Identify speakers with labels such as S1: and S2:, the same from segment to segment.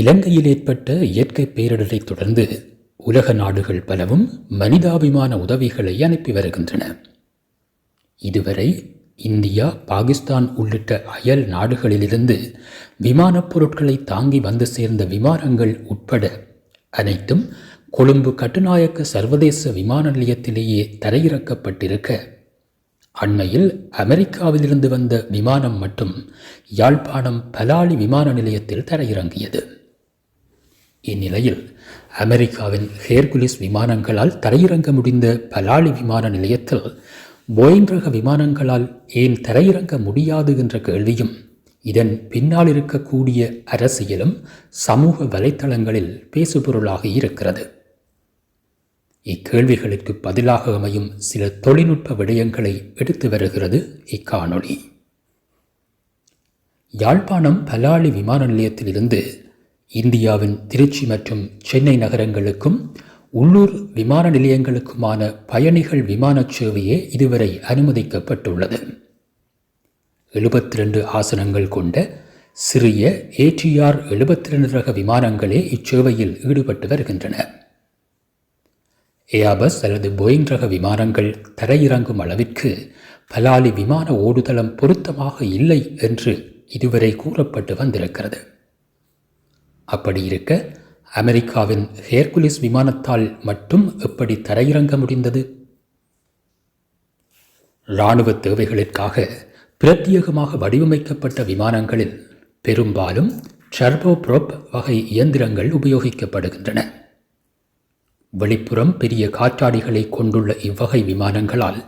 S1: இலங்கையில் ஏற்பட்ட இயற்கை பேரிடரைத் தொடர்ந்து உலக நாடுகள் பலவும் மனிதாபிமான உதவிகளை அனுப்பி வருகின்றன. இதுவரை இந்தியா, பாகிஸ்தான் உள்ளிட்ட அயல் நாடுகளிலிருந்து விமானப் பொருட்களை தாங்கி வந்து சேர்ந்த விமானங்கள் உட்பட அனைத்தும் கொழும்பு கட்டுநாயக்க சர்வதேச விமான நிலையத்திலேயே தரையிறக்கப்பட்டிருக்க, அண்மையில் அமெரிக்காவிலிருந்து வந்த விமானம் மட்டும் யாழ்ப்பாணம் பலாலி விமான நிலையத்தில் தரையிறங்கியது. இந்நிலையில் அமெரிக்காவின் ஹேர்குலிஸ் விமானங்களால் தரையிறங்க முடிந்த பலாலி விமான நிலையத்தில் போயிங் ரக விமானங்களால் ஏன் தரையிறங்க முடியாது என்ற கேள்வியும் இதன் பின்னால் இருக்கக்கூடிய அரசியலும் சமூக வலைத்தளங்களில் பேசுபொருளாக இருக்கிறது. இக்கேள்விகளுக்கு பதிலாக அமையும் சில தொழில்நுட்ப விடயங்களை எடுத்து வருகிறது இக்காணொளி. யாழ்ப்பாணம் பலாலி விமான நிலையத்திலிருந்து இந்தியாவின் திருச்சி மற்றும் சென்னை நகரங்களுக்கும் உள்ளூர் விமான நிலையங்களுக்குமான பயணிகள் விமான சேவையே இதுவரை அனுமதிக்கப்பட்டுள்ளது. 72 ஆசனங்கள் கொண்ட சிறிய ATR 72 ரக விமானங்களே இச்சேவையில் ஈடுபட்டு வருகின்றன. ஏர்பஸ் அல்லது போயிங் ரக விமானங்கள் தரையிறங்கும் அளவிற்கு பலாலி விமான ஓடுதளம் பொருத்தமாக இல்லை என்று இதுவரை கூறப்பட்டு வந்திருக்கிறது. அப்படி இருக்க அமெரிக்காவின் ஹேர்குலிஸ் விமானத்தால் மட்டும் எப்படி தரையிறங்க முடிந்தது? இராணுவ தேவைகளுக்காக பிரத்யேகமாக வடிவமைக்கப்பட்ட விமானங்களில் பெரும்பாலும் டர்போப்ரோப் வகை இயந்திரங்கள் உபயோகிக்கப்படுகின்றன. வெளிப்புறம் பெரிய காற்றாடிகளை கொண்டுள்ள இவ்வகை விமானங்களால்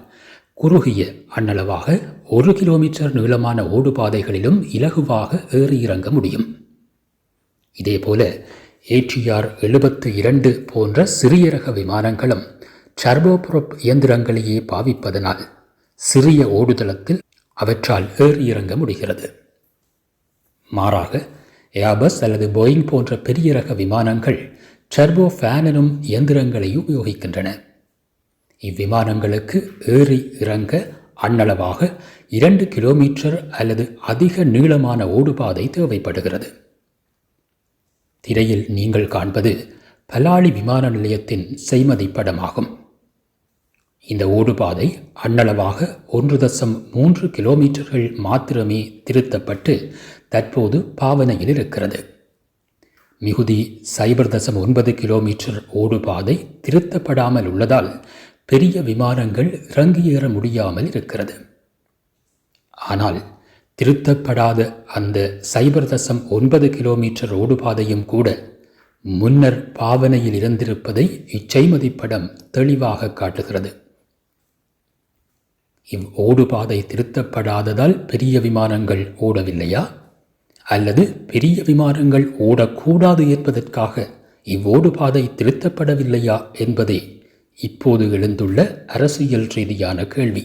S1: குறுகிய அண்ணளவாக 1 கிலோமீட்டர் நீளமான ஓடுபாதைகளிலும் இலகுவாக ஏறி இறங்க முடியும். இதேபோல ATR 72 போன்ற சிறிய ரக விமானங்களும் டர்போப்ரோப் இயந்திரங்களையே பாவிப்பதனால் சிறிய ஓடுதளத்தில் அவற்றால் ஏறி இறங்க முடிகிறது. மாறாக ஏர்பஸ் அல்லது போயிங் போன்ற பெரிய ரக விமானங்கள் டர்போ ஃபேன் எனும் இயந்திரங்களை உபயோகிக்கின்றன. இவ்விமானங்களுக்கு ஏறி இறங்க அண்ணளவாக 2 கிலோமீட்டர் அல்லது அதிக நீளமான ஓடுபாதை தேவைப்படுகிறது. திரையில் நீங்கள் காண்பது பலாலி விமான நிலையத்தின் செய்மதி படமாகும். இந்த ஓடுபாதை அண்ணளவாக 1.3 கிலோமீட்டர்கள் மாத்திரமே திருத்தப்பட்டு தற்போது பாவனையில் இருக்கிறது. மிகுதி 0.9 கிலோமீட்டர் ஓடுபாதை திருத்தப்படாமல் உள்ளதால் பெரிய விமானங்கள் இறங்கி ஏற முடியாமல் இருக்கிறது. ஆனால் திருத்தப்படாத அந்த 0.9 கிலோமீட்டர் ஓடுபாதையும் கூட முன்னர் பாவனையில் இருந்திருப்பதை இச்செய்மதி படம் தெளிவாக காட்டுகிறது. ஓடுபாதை திருத்தப்படாததால் பெரிய விமானங்கள் ஓடவில்லையா, அல்லது பெரிய விமானங்கள் ஓடக்கூடாது என்பதற்காக இவ்வோடுபாதை திருத்தப்படவில்லையா என்பதே இப்போது எழுந்துள்ள அரசியல் ரீதியான கேள்வி.